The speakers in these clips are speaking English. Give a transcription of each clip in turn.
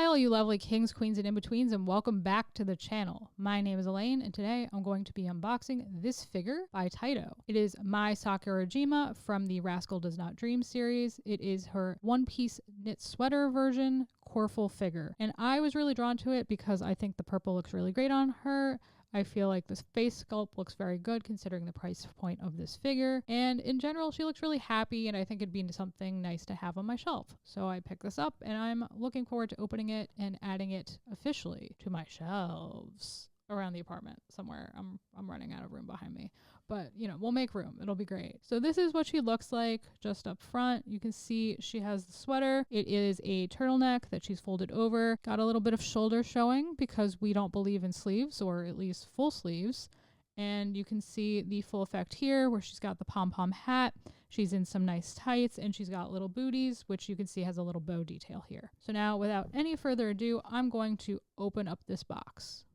all you lovely kings, queens, and in-betweens, and welcome back to the channel. My name is Elaine, and today I'm going to be unboxing this figure by Taito. It is Mai Sakurajima from the Rascal Does Not Dream series. It is her one-piece knit sweater version, Coreful Figure. And I was really drawn to it because I think the purple looks really great on her. I feel like this face sculpt looks very good considering the price point of this figure. And in general, she looks really happy, and I think it'd be something nice to have on my shelf. So I picked this up, and I'm looking forward to opening it and adding it officially to my shelves around the apartment somewhere. I'm running out of room behind me. But, you know, we'll make room. It'll be great. So this is what she looks like just up front. You can see she has the sweater. It is a turtleneck that she's folded over. Got a little bit of shoulder showing because we don't believe in sleeves, or at least full sleeves. And you can see the full effect here where she's got the pom-pom hat. She's in some nice tights, and she's got little booties, which you can see has a little bow detail here. So now, without any further ado, I'm going to open up this box.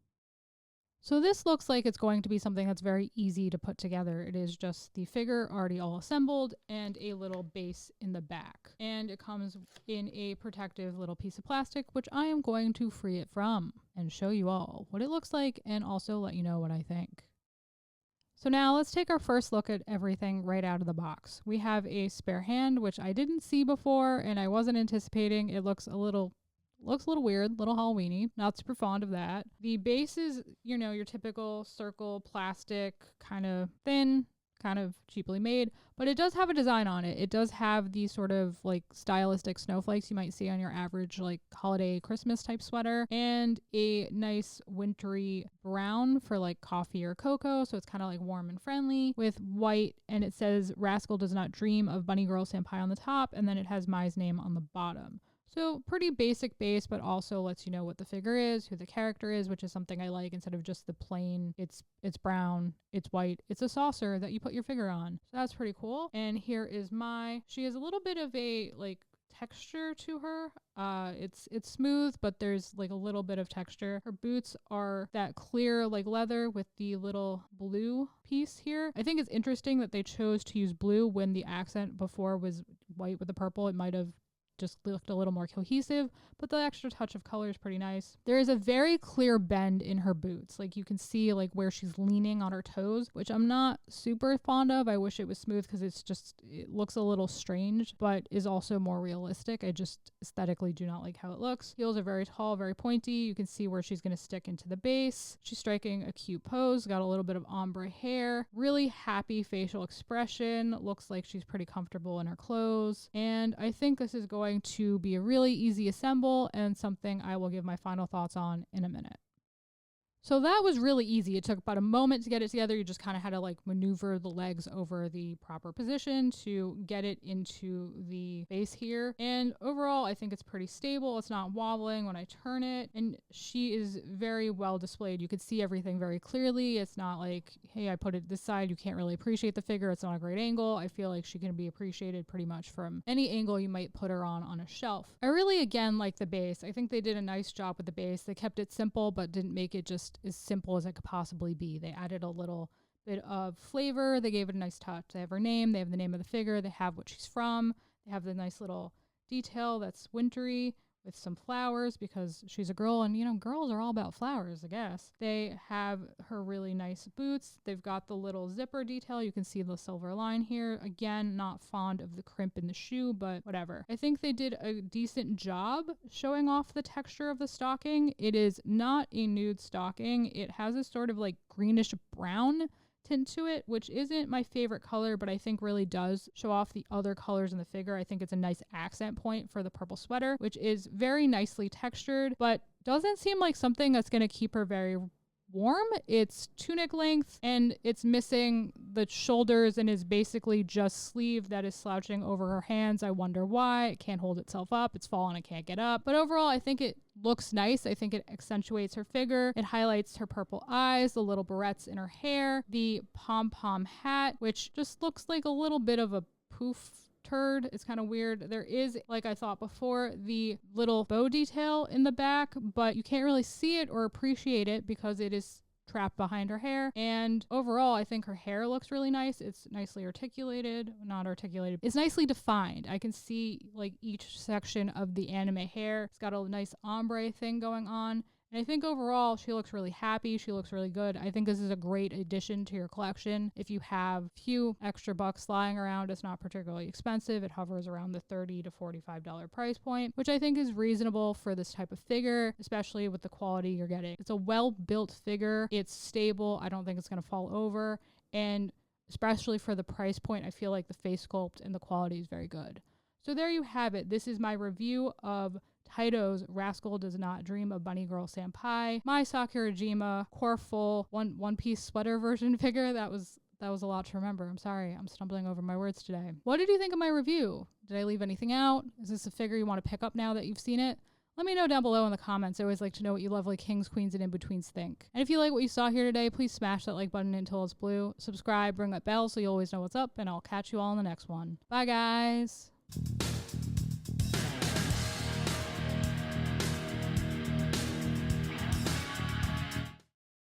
So this looks like it's going to be something that's very easy to put together. It is just the figure already all assembled and a little base in the back. And it comes in a protective little piece of plastic, which I am going to free it from and show you all what it looks like and also let you know what I think. So now let's take our first look at everything right out of the box. We have a spare hand, which I didn't see before and I wasn't anticipating. It looks a little weird, little Halloween-y, not super fond of that. The base is, you know, your typical circle plastic, kind of thin, kind of cheaply made, but it does have a design on it. It does have these sort of like stylistic snowflakes you might see on your average like holiday Christmas type sweater, and a nice wintry brown for like coffee or cocoa, so it's kind of like warm and friendly with white, and it says Rascal Does Not Dream of Bunny Girl Senpai on the top, and then it has Mai's name on the bottom. So pretty basic base, but also lets you know what the figure is, who the character is, which is something I like instead of just the plain, it's brown, it's white, it's a saucer that you put your figure on. So that's pretty cool. And here is Mai. She has a little bit of a like texture to her. It's smooth, but there's like a little bit of texture. Her boots are that clear like leather with the little blue piece here. I think it's interesting that they chose to use blue when the accent before was white with the purple. It might have just looked a little more cohesive, but the extra touch of color is pretty nice. There is a very clear bend in her boots. Like you can see like where she's leaning on her toes, which I'm not super fond of. I wish it was smooth because it looks a little strange, but is also more realistic. I just aesthetically do not like how it looks. Heels are very tall, very pointy. You can see where she's going to stick into the base. She's striking a cute pose, got a little bit of ombre hair, really happy facial expression. Looks like she's pretty comfortable in her clothes. And I think this is going to be a really easy assemble and something I will give my final thoughts on in a minute. So that was really easy. It took about a moment to get it together. You just kind of had to like maneuver the legs over the proper position to get it into the base here. And overall, I think it's pretty stable. It's not wobbling when I turn it. And she is very well displayed. You can see everything very clearly. It's not like, hey, I put it this side, you can't really appreciate the figure. It's not a great angle. I feel like she can be appreciated pretty much from any angle you might put her on a shelf. I really, again, like the base. I think they did a nice job with the base. They kept it simple, but didn't make it just as simple as it could possibly be. They added a little bit of flavor. They gave it a nice touch. They have her name. They have the name of the figure. They have what she's from. They have the nice little detail that's wintry with some flowers because she's a girl, and you know, girls are all about flowers, I guess. They have her really nice boots. They've got the little zipper detail. You can see the silver line here. Again, not fond of the crimp in the shoe, but whatever. I think they did a decent job showing off the texture of the stocking. It is not a nude stocking. It has a sort of like greenish brown tint to it, which isn't my favorite color, but I think really does show off the other colors in the figure. I think it's a nice accent point for the purple sweater, which is very nicely textured, but doesn't seem like something that's going to keep her very warm. It's tunic length and it's missing the shoulders and is basically just sleeve that is slouching over her hands. I wonder why. It can't hold itself up. It's fallen. It can't get up. But overall, I think it looks nice. I think it accentuates her figure. It highlights her purple eyes, the little barrettes in her hair, the pom-pom hat, which just looks like a little bit of a poof turd. It's kind of weird. There is, like I thought before, the little bow detail in the back, but you can't really see it or appreciate it because it is trapped behind her hair. And overall, I think her hair looks really nice. It's nicely articulated, not articulated. It's nicely defined. I can see like each section of the anime hair. It's got a nice ombre thing going on. And I think overall, she looks really happy. She looks really good. I think this is a great addition to your collection. If you have a few extra bucks lying around, it's not particularly expensive. It hovers around the $30 to $45 price point, which I think is reasonable for this type of figure, especially with the quality you're getting. It's a well-built figure. It's stable. I don't think it's going to fall over. And especially for the price point, I feel like the face sculpt and the quality is very good. So there you have it. This is my review of Taito's Rascal Does Not Dream of Bunny Girl Senpai, Mai Sakurajima, Coreful, one piece sweater version figure. That was a lot to remember. I'm sorry. I'm stumbling over my words today. What did you think of my review? Did I leave anything out? Is this a figure you want to pick up now that you've seen it? Let me know down below in the comments. I always like to know what you lovely kings, queens, and in-betweens think. And if you like what you saw here today, please smash that like button until it's blue. Subscribe, ring that bell so you always know what's up, and I'll catch you all in the next one. Bye, guys.